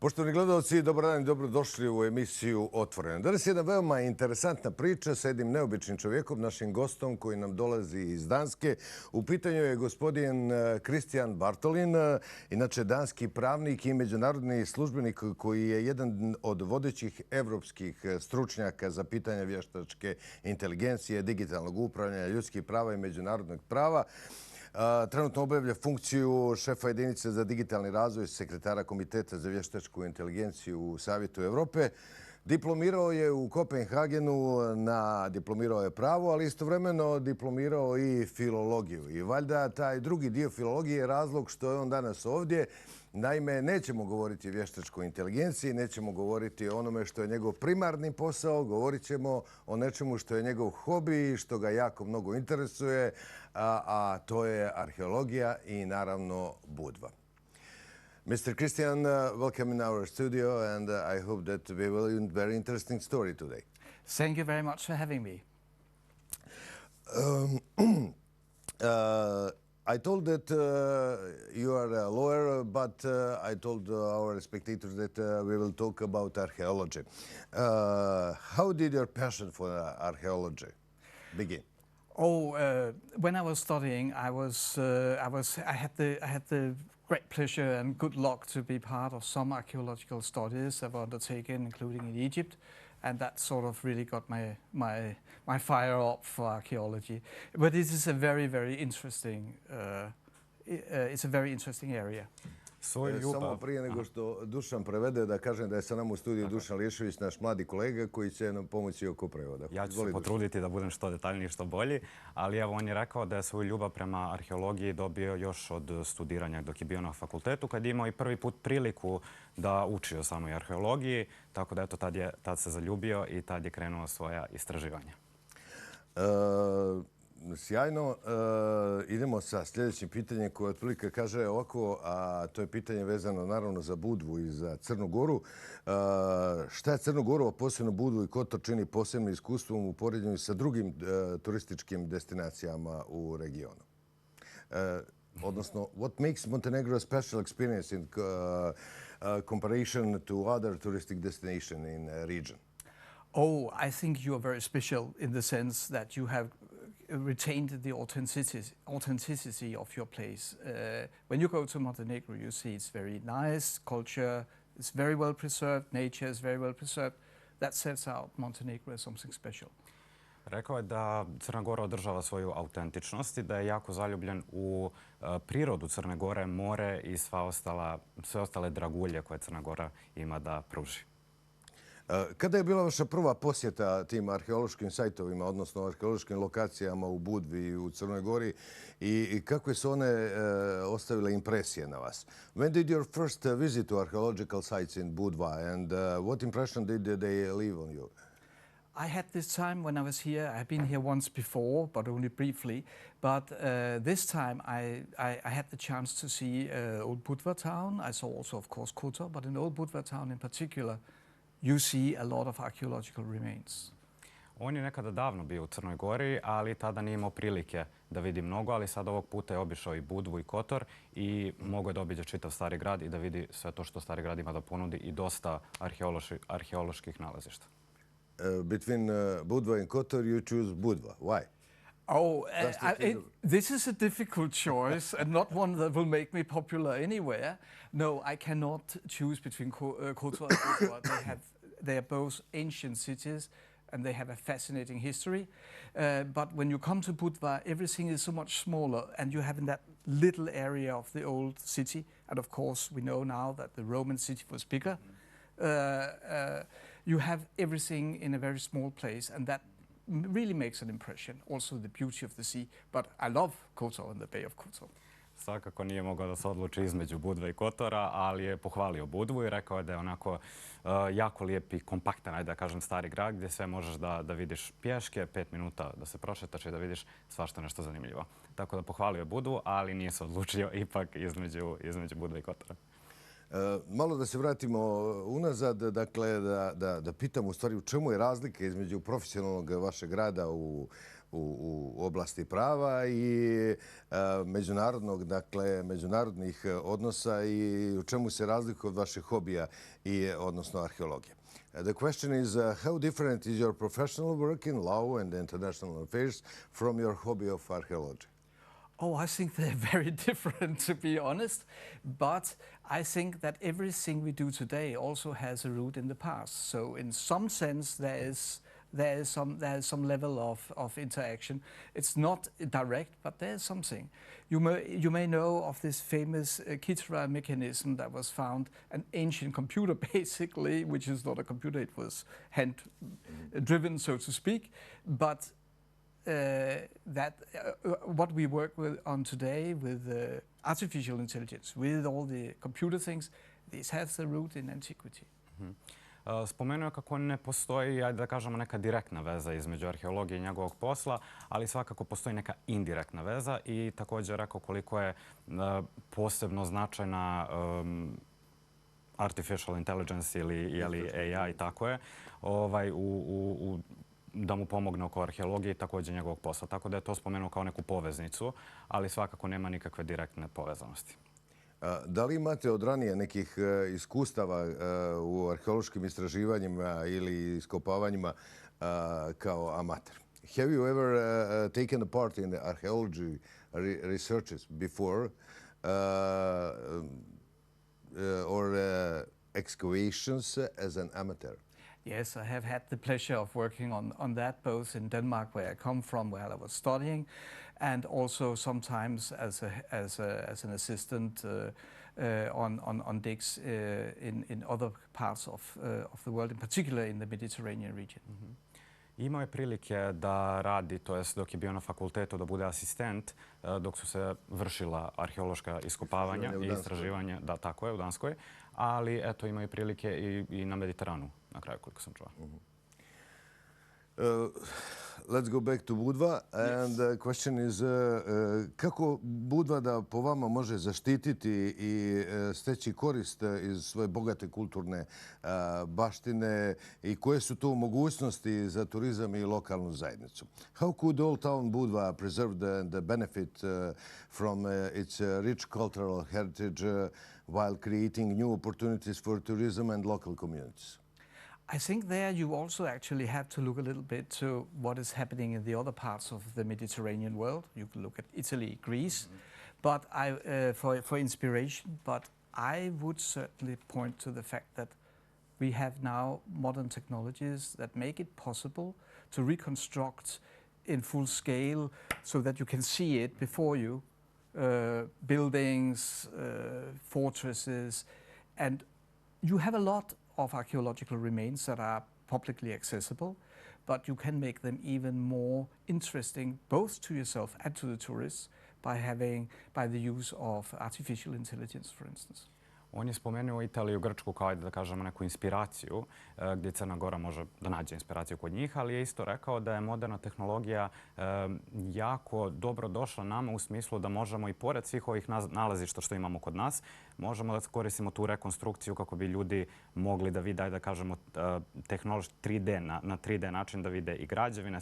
Poštovani gledalci, dobar dan i dobro došli u emisiju Otvoreno. Danas je jedna veoma interesantna priča sa jednim neobičnim čovjekom, našim gostom koji nam dolazi iz Danske. U pitanju je gospodin Kristian Bartholin, inače danski pravnik i međunarodni službenik koji je jedan od vodećih evropskih stručnjaka za pitanja vještačke inteligencije, digitalnog upravljanja, ljudskih prava i međunarodnog prava. Trenutno obavlja funkciju šefa jedinice za digitalni razvoj, sekretara Komiteta za vještačku inteligenciju u Savjetu Evrope. Diplomirao je u Kopenhagenu, diplomirao je pravo, ali istovremeno diplomirao i filologiju. I valjda taj drugi dio filologije je razlog što je on danas ovdje. Naime, nećemo govoriti o vještačkoj inteligenciji, nećemo govoriti o onome što je njegov primarni posao, govorit ćemo o nečemu što je njegov hobi i što ga jako mnogo interesuje, a to je arheologija i naravno Budva. Mr. Kristian, welcome in our studio, and I hope that we will have a very interesting story today. Thank you very much for having me. I told that you are a lawyer, but I told our spectators that we will talk about archaeology. How did your passion for archaeology begin? When I was studying, I had the great pleasure and good luck to be part of some archaeological studies that were undertaken, including in Egypt, and that sort of really got my fire up for archaeology. But this is a very interesting. It's a very interesting area. Samo prije nego što Dušan prevede, da kažem da je sa nama u studiju Dušan Liješević, naš mladi kolega koji će nam pomoći oko prevoda. Ja ću se potruditi da budem što detaljniji, što bolji, ali evo on je rekao da je svoju ljubav prema arheologiji dobio još od studiranja dok je bio na fakultetu, kad je imao i prvi put priliku da uči o samoj arheologiji, tako da eto tad se zaljubio i tad je krenuo svoja istraživanja. Sjajno. Idemo sa sljedećim pitanjem koje otprilike kaže ovako, a to je pitanje vezano naravno za Budvu i za Crnu Goru. Šta je Crnu Goru, a posebno Budvu i Kotor čini posebnim iskustvom u poređenju sa drugim turističkim destinacijama u regionu? Odnosno, what makes Montenegro a special experience in comparison to other touristic destinations in the region? I think you are very special in the sense that you have retained the authenticity of your place. When you go to Montenegro, you see it's very nice, culture is very well preserved, nature is very well preserved. That sets out Montenegro as something special. Rekao je da Crna Gora održava svoju autentičnost i da je jako zaljubljen u prirodu Crne Gore, more i sve ostale dragulje koje Crna Gora ima da pruži. Kada je bila vaša prva posjeta tim arheološkim sajtovima, odnosno arheološkim lokacijama u Budvi i u Crnoj Gori i kakve su one ostavile impresije na vas? When did your first visit to archaeological sites in Budva and what impression did they leave on you? I had this time when I was here. I've been here once before, but only briefly. But this time I had the chance to see Old Budva town. I saw also, of course, Kotor, but in Old Budva town in particular, you see a lot of archaeological remains. On je nekada davno bio u Crnoj Gori, ali tada nije imao prilike da vidi mnogo, ali sad ovog puta je obišao i Budvu i Kotor i mogao je da obiđe čitav Stari grad i da vidi sve to što Stari grad ima da ponudi i dosta arheoloških nalazišta. Between Budva and Kotor, you choose Budva. Why? This is a difficult choice and not one that will make me popular anywhere. No, I cannot choose between Kotor and Budva. They are both ancient cities and they have a fascinating history. But when you come to Budva, everything is so much smaller and you have in that little area of the old city. And of course, we know now that the Roman city was bigger. You have everything in a very small place, and that really makes an impression. Also the beauty of the sea, but I love Kotor and the Bay of Kotor. Svakako nije mogao da se odluči između Budve i Kotora, ali je pohvalio Budvu i rekao je da je onako jako lijep i kompaktan, ajde da kažem, Stari grad gdje sve možeš da vidiš pješke, 5 minuta da se prošetaš i da vidiš svašta nešto zanimljivo. Tako da pohvalio je Budvu, ali nije se odlučio ipak između Budve i Kotora. Malo da se vratimo unazad, dakle da pitam u stvari u čemu je razlika između profesionalnog vašeg rada u u oblasti prava i međunarodnih odnosa i u čemu se razlikuje od vaših hobija odnosno arheologije. The question is, how different is your professional work in law and international affairs from your hobby of archaeology? Oh, I think they're very different, to be honest. But I think that everything we do today also has a root in the past. So in some sense, there is some level of interaction. It's not direct, but there's something. You may know of this famous Kitra mechanism that was found, an ancient computer basically, which is not a computer, it was hand-driven, so to speak. But what we work on today with artificial intelligence, with all the computer things, this has a root in antiquity. Spomenuo je kako ne postoji, ajde da kažemo, neka direktna veza između arheologije i njegovog posla, ali svakako postoji neka indirektna veza i također rekao koliko je posebno značajna artificial intelligence ili AI, tako je, da mu pomogne oko arheologije i također njegovog posla. Tako da je to spomenuo kao neku poveznicu, ali svakako nema nikakve direktne povezanosti. Da li imate od ranije nekih iskustava u arheološkim istraživanjima ili iskopavanjima kao amater? Have you ever taken a part in the archaeology researches before or excavations as an amateur? Yes, I have had the pleasure of working on that, both in Denmark, where I come from, where I was studying, and also sometimes as an assistant on digs in other parts of the world, in particular in the Mediterranean region. Imao je prilike da radi, to jest dok je bio na fakultetu, da bude asistent dok su se vršila arheološka iskopavanja i istraživanja. Da, tako je, u Danskoj. Ali eto, imaju prilike i na Mediteranu, na kraju, koliko sam čuo. Let's go back to Budva. And the question is, kako Budva da po vama može zaštititi i steći korist iz svoje bogate kulturne baštine i koje su to mogućnosti za turizam i lokalnu zajednicu? How could Old Town Budva preserve the benefit from its rich cultural heritage while creating new opportunities for tourism and local communities? I think there you also actually have to look a little bit to what is happening in the other parts of the Mediterranean world. You can look at Italy, Greece, but for inspiration. But I would certainly point to the fact that we have now modern technologies that make it possible to reconstruct in full scale so that you can see it before you. Buildings, fortresses, and you have a lot of archaeological remains that are publicly accessible, but you can make them even more interesting both to yourself and to the tourists by the use of artificial intelligence, for instance. On je spomenuo Italiju i Grčku kao, da kažemo, neku inspiraciju gdje Crna Gora može da nađe inspiraciju kod njih, ali je isto rekao da je moderna tehnologija jako dobro došla nama u smislu da možemo i pored svih ovih nalazišta što imamo kod nas, možemo da koristimo tu rekonstrukciju kako bi ljudi mogli da vide, da kažemo, tehnološki 3D, na 3D način da vide i građevine,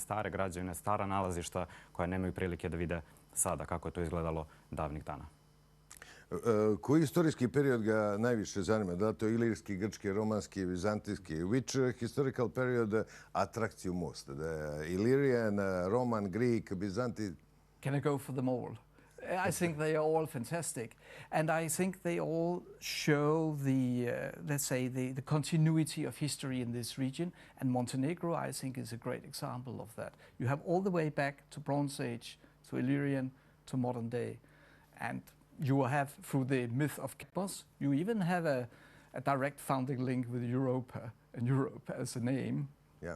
stara nalazišta koja nemaju prilike da vide sada kako je to izgledalo davnih dana. Koji istorijski period ga najviše zanima? Da li to ilirski, grčki, romanski, vizantijski? Which historical period attracts you most? The Illyrian, Roman, Greek, Byzantine? Can I go for them all? I think they are all fantastic. And I think they all show let's say, the continuity of history in this region. And Montenegro, I think, is a great example of that. You have all the way back to Bronze Age, to Illyrian, to modern day. And you have, through the myth of Kipos, you even have a direct founding link with Europa and Europe as a name. Yeah.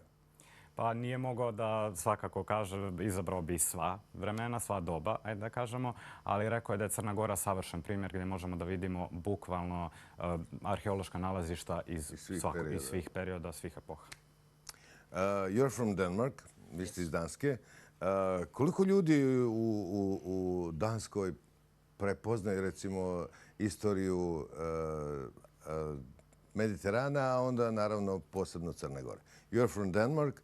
Pa nije mogao da svakako kaže, izabrao bi sva vremena, sva doba, ajde da kažemo, ali rekao je da je Crna Gora savršen primjer gdje možemo da vidimo bukvalno arheološka nalazišta iz svih perioda, svih epoha. You're from Denmark, vi ste iz Danske. Koliko ljudi u Danskoj prepoznaju, recimo, istoriju Mediterana, a onda naravno posebno Crne Gore? You're from Denmark.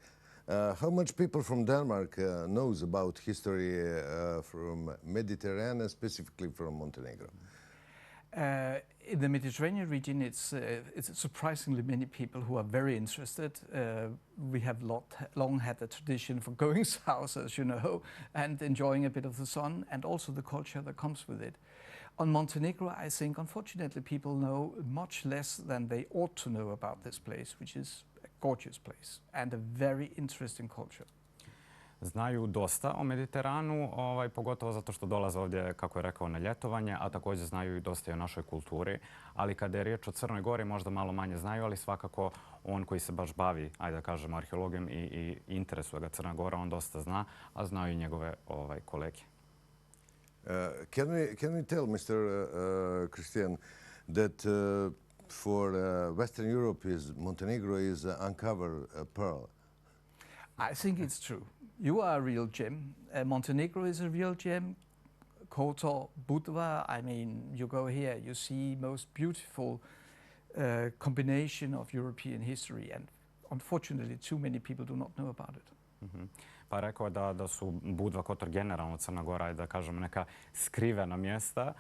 How much people from Denmark knows about history from Mediterranean, specifically from Montenegro? In the Mediterranean region, it's surprisingly many people who are very interested. We have long had a tradition for going south, as you know, and enjoying a bit of the sun and also the culture that comes with it. On Montenegro, I think, unfortunately, people know much less than they ought to know about this place, which is a gorgeous place and a very interesting culture. Znaju dosta o Mediteranu, pogotovo zato što dolaze ovdje, kako je rekao, na ljetovanje, a također znaju i dosta i o našoj kulturi. Ali kada je riječ o Crnoj Gori, možda malo manje znaju, ali svakako on koji se baš bavi, ajde da kažemo, arheologijom i interesuje ga Crna Gora, on dosta zna, a znaju i njegove kolege. Can we tell, Mr. Kristian, that for Western Europe, Montenegro is uncovered pearl? I think it's true. You are a real gem. Montenegro is a real gem. Kotor, Budva, I mean, you go here, you see most beautiful combination of European history, and unfortunately too many people do not know about it. Pa rekao je da su Budva, Kotor, generalno Crna Gora, da kažemo, neka skrivena mjesta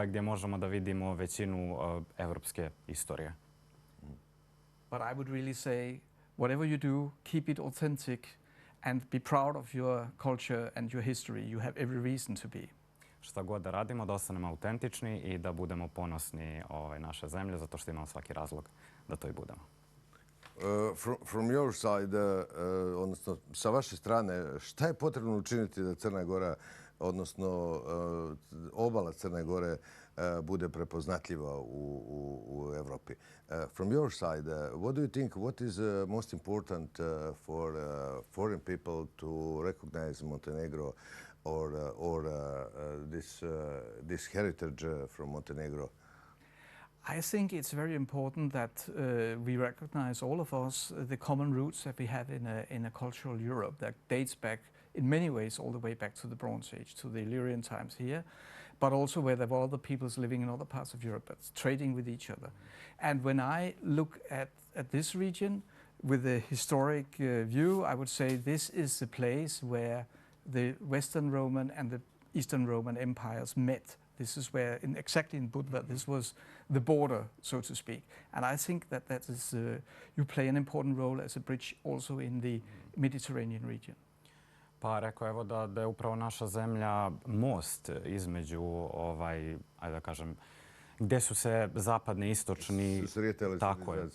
gdje možemo da vidimo većinu evropske istorije. But I would really say, whatever you do, keep it authentic and be proud of your culture and your history. You have every reason to be. Šta god da radimo, da ostanemo autentični i da budemo ponosni naše zemlje, zato što imamo svaki razlog da to i budemo. From your side, odnosno sa vaše strane, šta je potrebno učiniti da Crna Gora, odnosno obala Crne Gore, bude prepoznatljiva u Evropi? From your side, what do you think, what is most important for foreign people to recognize Montenegro or this heritage from Montenegro? I think it's very important that we recognize, all of us, the common roots that we have in a cultural Europe that dates back, in many ways, all the way back to the Bronze Age, to the Illyrian times here, but also where there were other peoples living in other parts of Europe, that's trading with each other. And when I look at this region with a historic view, I would say this is the place where the Western Roman and the Eastern Roman empires met. This is where, exactly in Budva, this was the border, so to speak. And I think that is, you play an important role as a bridge also in the Mediterranean region. Pa rekao evo da je upravo naša zemlja most između, ajde da kažem, gdje su se zapadni i istočni,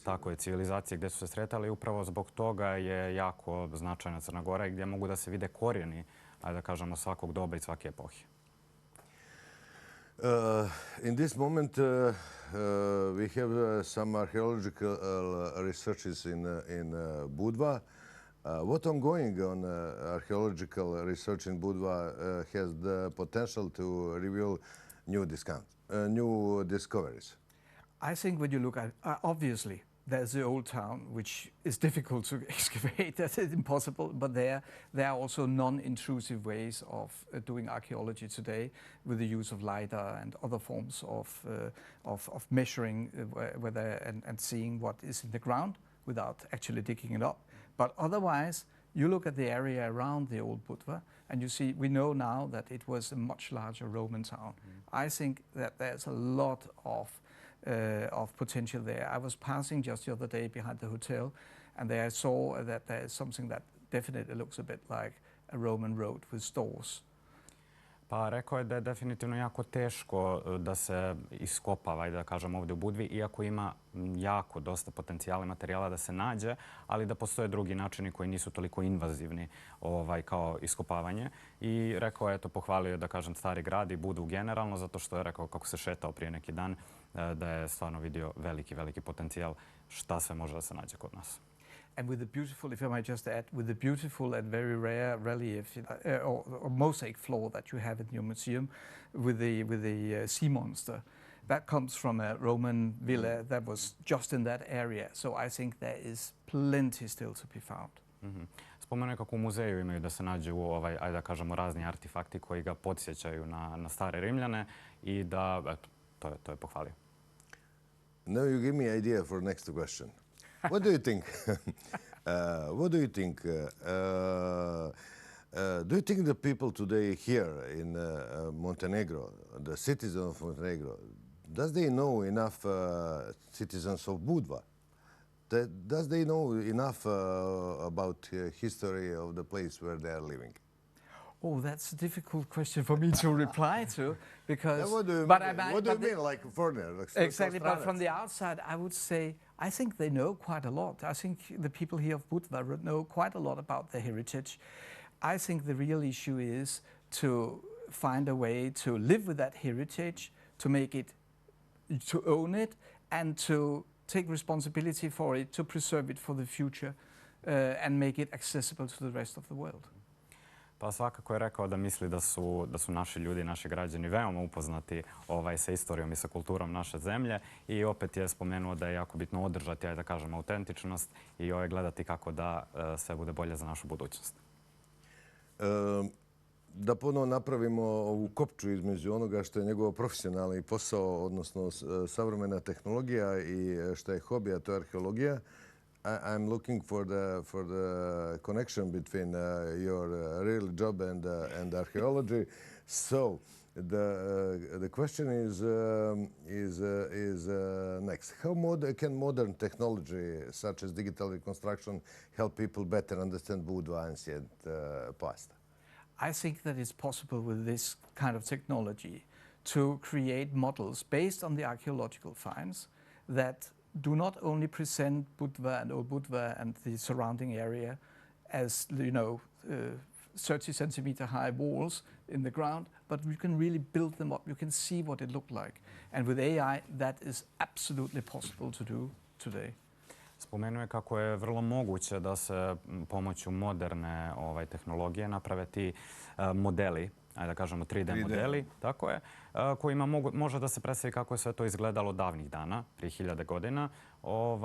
tako je, civilizacije gdje su se sretali. I upravo zbog toga je jako značajna Crna Gora i gdje mogu da se vide korijeni, ajde da kažemo, svakog doba i svake epohe. In this moment, we have some archaeological researches in Budva. What ongoing on archaeological research in Budva has the potential to reveal new discoveries? I think when you look at, obviously, there's the old town, which is difficult to excavate. That's impossible. But there are also non-intrusive ways of doing archaeology today with the use of LiDAR and other forms of measuring and seeing what is in the ground without actually digging it up. But otherwise, you look at the area around the old Budva, and you see, we know now that it was a much larger Roman town. I think that there's a lot of potential there. I was passing just the other day behind the hotel, and there I saw that there is something that definitely looks a bit like a Roman road with stores. Pa rekao je da je definitivno jako teško da se iskopava, da kažem, ovdje u Budvi, iako ima jako dosta potencijala i materijala da se nađe, ali da postoje drugi načini koji nisu toliko invazivni kao iskopavanje. I rekao je, pohvalio, da kažem, stari grad i Budvu generalno, zato što je rekao, kako se šetao prije neki dan, da je stvarno vidio veliki potencijal šta sve može da se nađe kod nas. And with the beautiful, if I might just add, with the beautiful and very rare relief or mosaic floor that you have in your museum with the sea monster, that comes from a Roman villa that was just in that area. So I think there is plenty still to be found. Spomenuo je kako u muzeju imaju da se nađu, ajde da kažemo, razni artefakti koji ga podsjećaju na stare Rimljane i da, eto, to je pohvalio. Now you give me an idea for next question. What do you think? What do you think? Do you think the people today here in Montenegro, the citizens of Montenegro, does they know enough citizens of Budva? Does they know enough about history of the place where they are living? Oh, that's a difficult question for me to reply to because. What do you mean, like a foreigner? Like exactly, but from the outside, I would say I think they know quite a lot. I think the people here of Budva know quite a lot about their heritage. I think the real issue is to find a way to live with that heritage, to make it, to own it, and to take responsibility for it, to preserve it for the future, and make it accessible to the rest of the world. Pa svakako je rekao da misli da su naši ljudi, naši građani veoma upoznati sa istorijom i sa kulturom naše zemlje i opet je spomenuo da je jako bitno održati, da kažem, autentičnost i gledati kako da sve bude bolje za našu budućnost. Da ponovo napravimo ovu kopču između onoga što je njegov profesionalni posao, odnosno savremena tehnologija i što je hobi, a to je arheologija. I'm looking for the connection between your real job and archaeology. So the question is next. How can modern technology, such as digital reconstruction, help people better understand Budva ancient past? I think that it's possible with this kind of technology to create models based on the archaeological finds that do not only present Budva and Old Budva and the surrounding area as, 30 centimeter high walls in the ground, but you can really build them up. You can see what it looked like. And with AI, that is absolutely possible to do today. Spomenuo je kako je vrlo moguće da se pomoću moderne tehnologije naprave ti modeli, da kažemo 3D modeli, tako je, kojima može da se predstavi kako je sve to izgledalo davnih dana, prije 1000 godina.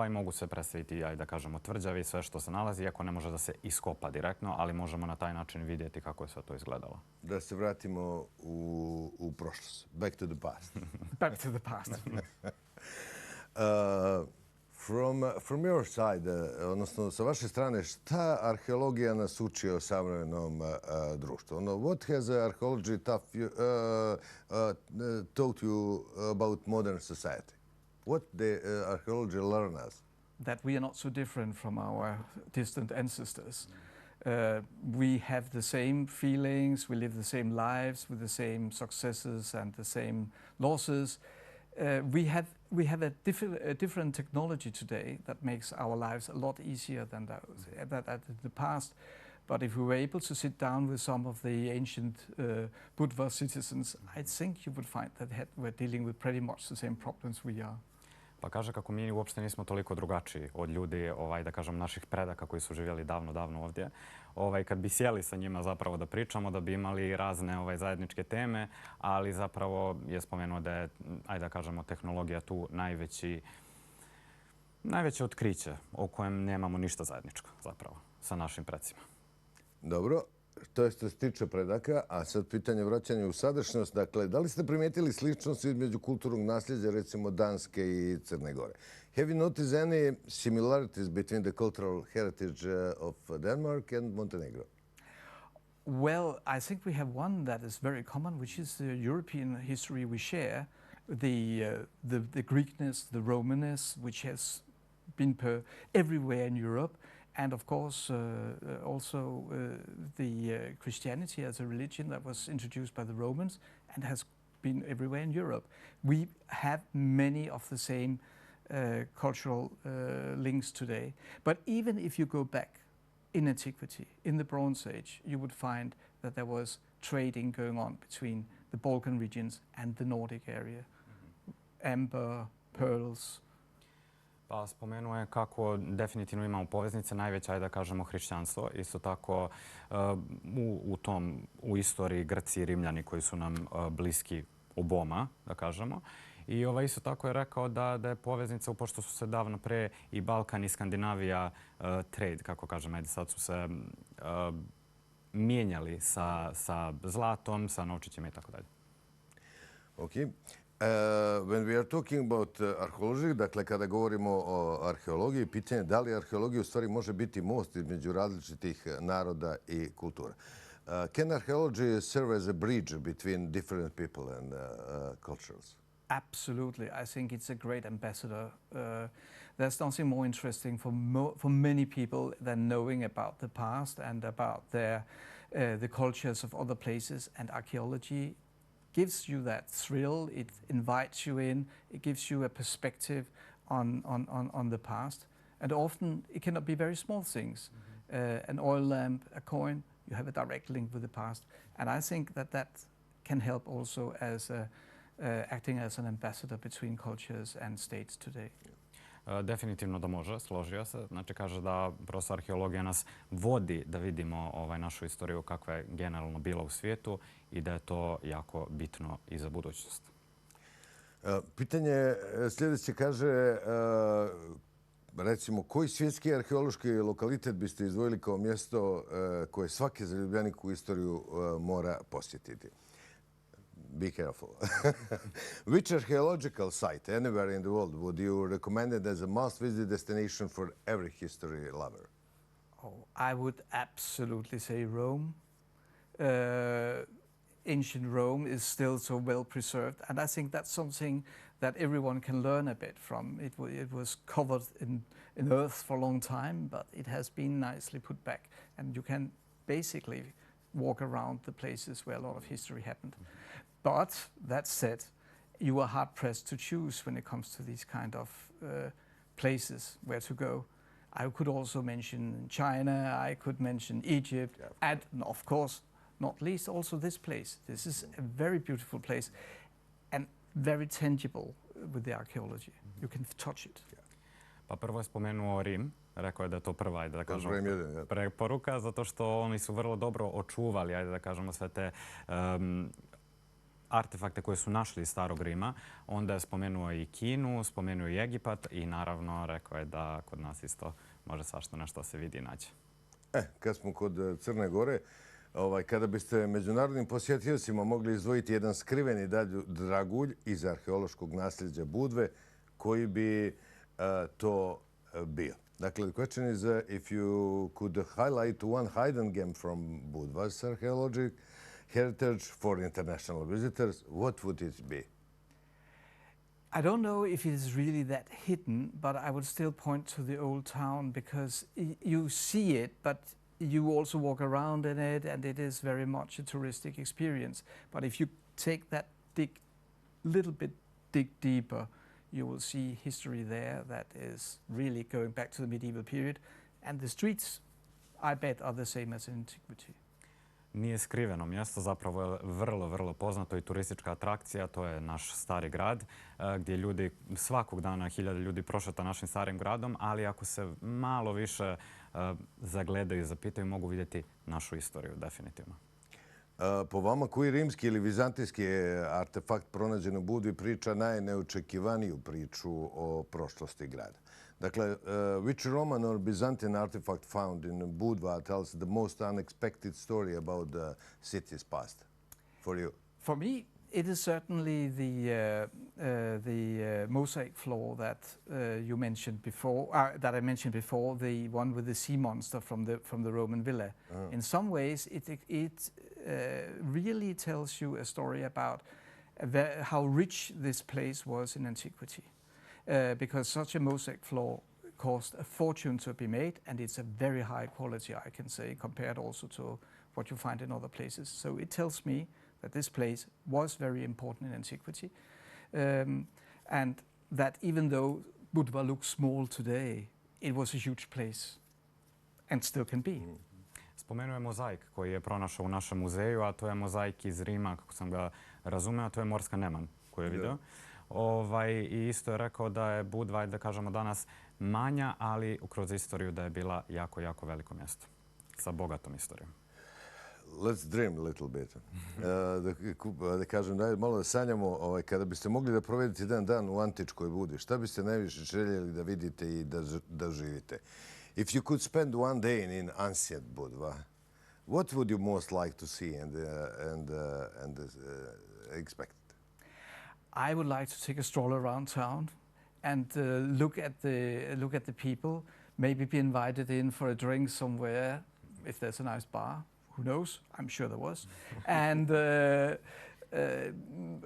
Mogu se predstaviti, da kažemo, tvrđavi i sve što se nalazi, iako ne može da se iskopa direktno, ali možemo na taj način vidjeti kako je sve to izgledalo. Da se vratimo u prošlost. Back to the past. Back to the past. From your side, odnosno sa vaše strane, šta arheologija nas uči o savremenom društvu? What has archaeology taught you about modern society? What the archaeology learn us? That we are not so different from our distant ancestors. We have the same feelings, we live the same lives with the same successes and the same losses. We have a different technology today that makes our lives a lot easier than that in the past. But if we were able to sit down with some of the ancient Budva citizens, I think you would find that we're dealing with pretty much the same problems we are. Pa kaže kako mi uopšte nismo toliko drugačiji od ljudi, da kažem, naših predaka koji su živjeli davno ovdje. Kad bi sjeli sa njima zapravo da pričamo, da bi imali razne zajedničke teme, ali zapravo je spomenuo da je, da kažemo, tehnologija tu najveće otkriće o kojem nemamo ništa zajedničko zapravo sa našim precima. Dobro. To je što se tiče predaka, a sad pitanje vraćanja u sadašnjost. Dakle, da li ste primijetili sličnost između kulturnog nasljeđa, recimo Danske i Crne Gore? Have you noticed any similarities between the cultural heritage of Denmark and Montenegro? Well, I think we have one that is very common, which is the European history we share, the Greekness, the Romanness, which has been everywhere in Europe. And of course, also the Christianity as a religion that was introduced by the Romans and has been everywhere in Europe. We have many of the same cultural links today. But even if you go back in antiquity, in the Bronze Age, you would find that there was trading going on between the Balkan regions and the Nordic area. Amber, pearls. Pa spomenuo je kako definitivno imamo poveznice, najveća je, da kažemo, hrišćanstvo. Isto tako u istoriji Grci i Rimljani koji su nam bliski oboma, da kažemo. I isto tako je rekao da je poveznica, pošto su se davno pre i Balkan i Skandinavija trade, kako kažem, sad su se mijenjali sa zlatom, sa novčićima i tako dalje. Ok. When we are talking about arheology, dakle kada govorimo o arheologiji, pitanje je da li arheologija u stvari može biti most između različitih naroda i kultura. Can archaeology serve as a bridge between different people and cultures? Absolutely. I think it's a great ambassador. There's nothing more interesting for many people than knowing about the past and about the cultures of other places. And archaeology gives you that thrill. It invites you in. It gives you a perspective on the past. And often it cannot be very small things. An oil lamp, a coin, you have a direct link with the past. And I think that can help also as acting as an ambassador between cultures and states today. Definitivno da može, složio se. Znači kaže da prosto arheologija nas vodi da vidimo našu istoriju kakva je generalno bila u svijetu i da je to jako bitno i za budućnost. Pitanje sljedeće kaže, recimo, koji svjetski arheološki lokalitet biste izdvojili kao mjesto koje svaki zaljubljenik u istoriju mora posjetiti? Be careful. Which archaeological site anywhere in the world would you recommend it as a must-visit destination for every history lover? Oh, I would absolutely say Rome. Ancient Rome is still so well preserved, and I think that's something that everyone can learn a bit from. It was covered in earth for a long time, but it has been nicely put back, and you can basically walk around the places where a lot of history happened. But that said, you are hard-pressed to choose when it comes to these kind of places where to go. I could also mention China, I could mention Egypt, and of course, not least also this place. This is a very beautiful place and very tangible with the archaeology. You can touch it. Pa prvo je spomenuo Rim. Rekao je da je to prva, ajde da kažemo, preporuka, zato što oni su vrlo dobro očuvali, ajde da kažemo, sve te artefakte koje su našli iz starog Rima. Onda je spomenuo i Kinu, spomenuo i Egipat i naravno rekao je da kod nas isto može svašta nešto se vidi i naći. Kad smo kod Crne Gore, kada biste međunarodnim posjetiocima mogli izdvojiti jedan skriveni dragulj iz arheološkog nasljeđa Budve, koji bi to bio? Dakle, the question is if you could highlight one hidden gem from Budva's archaeological heritage for international visitors, what would it be? I don't know if it is really that hidden, but I would still point to the old town because you see it, but you also walk around in it, and it is very much a touristic experience. But if you take that little bit deeper, you will see history there that is really going back to the medieval period. And the streets, I bet, are the same as in antiquity. Nije skriveno mjesto, zapravo je vrlo, vrlo poznato i turistička atrakcija. To je naš stari grad gdje ljudi svakog dana 1000 ljudi prošeta našim starim gradom, ali ako se malo više zagledaju i zapitaju, mogu vidjeti našu istoriju, definitivno. Po vama, koji rimski ili vizantijski artefakt pronađen u Budvi priča najneočekivaniju priču o prošlosti grada? Dakle, which Roman or Byzantine artifact found in Budva tells the most unexpected story about the city's past for you? For me, it is certainly the mosaic floor that you mentioned before. That I mentioned before, the one with the sea monster from the Roman villa. In some ways, it really tells you a story about how rich this place was in antiquity. Because such a mosaic floor cost a fortune to be made, and it's a very high quality, I can say, compared also to what you find in other places. So it tells me that this place was very important in antiquity, and that even though Budva looks small today, it was a huge place and still can be. Spomenuo je mozaik koji je pronašao u našem muzeju, a to je mozaik iz Rima, kako sam ga razumeo, a to je morska neman koju je vidio. I isto je rekao da je Budva, da kažemo danas, manja, ali kroz istoriju da je bila jako, jako veliko mjesto sa bogatom istorijom. Let's dream a little bit. Da kažem, malo da sanjamo, kada biste mogli da provedete jedan dan u antičkoj Budvi, šta biste najviše željeli da vidite i da živite? If you could spend one day in ancient Budva, what would you most like to see and expect? I would like to take a stroll around town and look at the people, maybe be invited in for a drink somewhere, if there's a nice bar. Who knows? I'm sure there was. And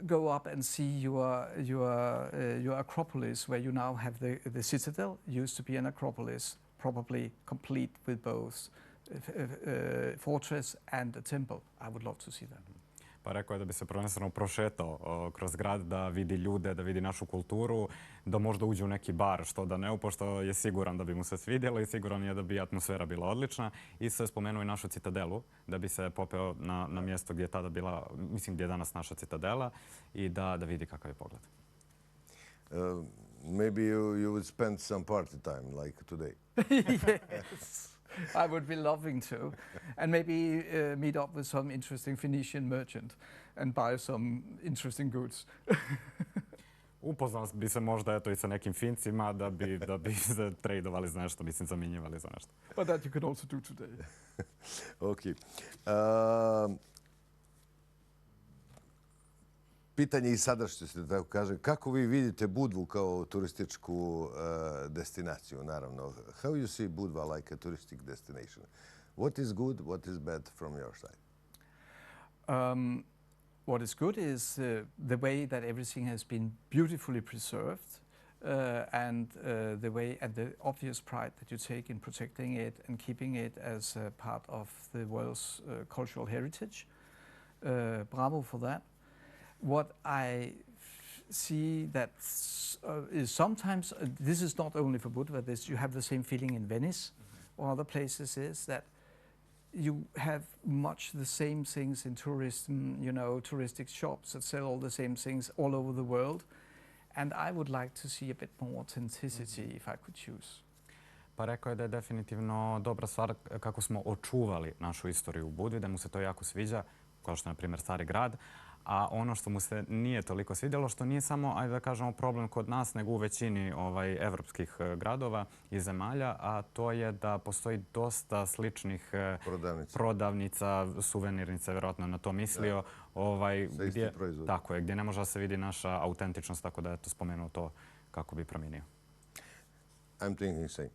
go up and see your Acropolis, where you now have the citadel. Used to be an Acropolis, probably complete with both fortress and a temple. I would love to see that. Pa rekao je da bi se prvenstveno prošetao kroz grad, da vidi ljude, da vidi našu kulturu, da možda uđe u neki bar, što da ne, pošto je siguran da bi mu se svidjelo i siguran je da bi atmosfera bila odlična. I se spomenuo i našu citadelu, da bi se popeo na mjesto gdje je tada bila, mislim gdje je danas naša citadela i da vidi kakav je pogled. Maybe you would spend some party time like today. Yes. I would be loving to. And maybe meet up with some interesting Phoenician merchant and buy some interesting goods. Upoznao bi se možda eto i sa nekim Fincima da bi se tradovali za nešto, mislim zamjenjivali za nešto. But that you can also do today. Okay. Pitanje i sadašnjosti, da tako kažem. Kako vi vidite Budvu kao turističku destinaciju, naravno? How you see Budva like a touristic destination? What is good, what is bad from your side? What is good is the way that everything has been beautifully preserved and the way and the obvious pride that you take in protecting it and keeping it as a part of the world's cultural heritage. Bravo for that. What I see that is sometimes, this is not only for Budva, you have the same feeling in Venice or other places, is that you have much the same things in tourism, you know, touristic shops that sell all the same things all over the world. And I would like to see a bit more authenticity if I could choose. Pa rekao je da je definitivno dobra stvar kako smo očuvali našu istoriju u Budvi, da mu se to jako sviđa, kao što je na primjer Stari grad. A ono što mu se nije toliko svidjelo, što nije samo, ajde da kažemo, problem kod nas, nego u većini evropskih gradova i zemalja, a to je da postoji dosta sličnih prodavnica, suvenirnica, vjerojatno na to mislio. Sa isti proizvod. Tako je, gdje ne može da se vidi naša autentičnost, tako da je to spomenuo to kako bi promijenio. I'm thinking same.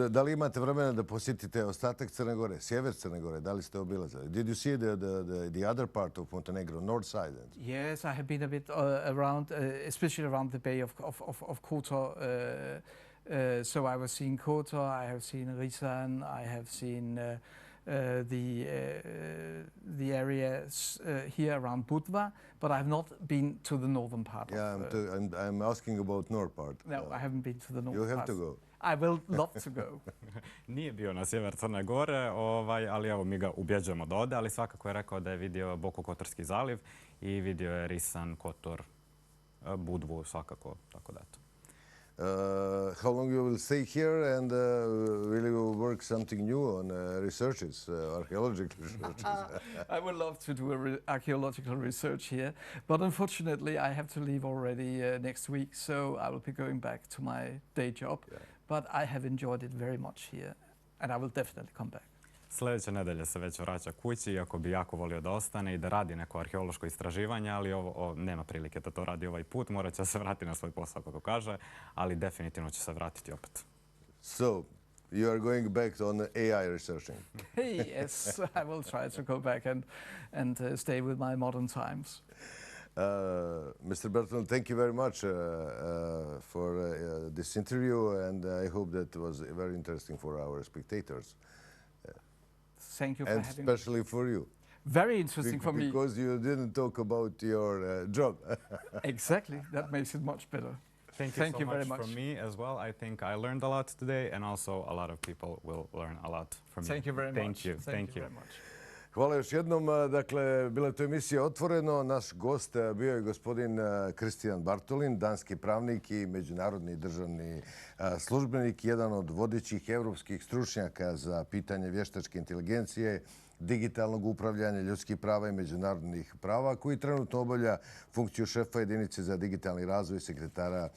Da li imate vremena da posjetite ostatak Crne Gore, sjever Crne Gore? Da li ste obilazili? Did you see the other part of Montenegro, north side? Yes, I have been a bit around, especially around the bay of Kotor. So I was seeing Kotor, I have seen Risan, I have seen the areas here around Budva, but I have not been to the northern part. Yeah, I'm asking about north part. No, I haven't been to the north part. You have to go. I will love to go. Nije bio na sjever Crne Gore, ali evo mi ga ubjeđujemo da ode, ali svakako je rekao da je vidio Bokokotorski zaliv i vidio je Risan, Kotor, Budvu svakako, tako da eto. How long you will stay here and will you work something new on researches, archaeological researches? I would love to do archaeological research here, but unfortunately I have to leave already next week, so I will be going back to my day job. Yeah. But I have enjoyed it very much here and I will definitely come back. Sljedeće nedelje se već vraća kući, iako bi jako volio da ostane i da radi neko arheološko istraživanje, ali nema prilike da to radi ovaj put. Morat će se vratiti na svoj posao, kako kaže, ali definitivno će se vratiti opet. So, you are going back on AI researching? Yes, I will try to go back and stay with my modern times. Mr. Bartholin, thank you very much for this interview, and I hope that was very interesting for our spectators. Thank you for having me. And especially for you. Very interesting for me. Because you didn't talk about your job. Exactly. That makes it much better. Thank you very much from me as well. I think I learned a lot today, and also a lot of people will learn a lot from you. Thank you very much. Thank you. Thank you very much. Hvala još jednom. Dakle, bila je to emisija Otvoreno. Naš gost bio je gospodin Kristian Bartholin, danski pravnik i međunarodni državni službenik, jedan od vodećih evropskih stručnjaka za pitanje vještačke inteligencije, digitalnog upravljanja, ljudskih prava i međunarodnih prava, koji trenutno obavlja funkciju šefa jedinice za digitalni razvoj sekretara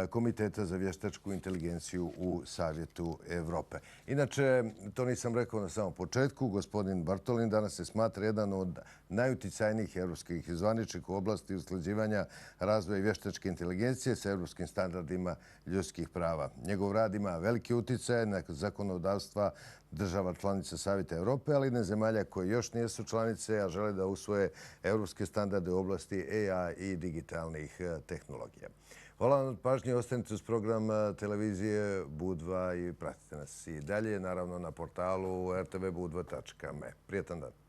Komiteta za vještačku inteligenciju u Savjetu Evrope. Inače, to nisam rekao na samom početku, gospodin Bartholin danas se smatra jedan od najuticajnijih evropskih zvaničnika u oblasti usklađivanja razvoja i vještačke inteligencije sa evropskim standardima ljudskih prava. Njegov rad ima veliki uticaj na zakonodavstva država članica Savjeta Evrope, ali i na zemalja koje još nisu članice, a žele da usvoje evropske standarde u oblasti AI i digitalnih tehnologija. Hvala vam od pažnje. Ostanite uz program televizije Budva i pratite nas i dalje, naravno na portalu rtvbudva.me. Prijetan dan.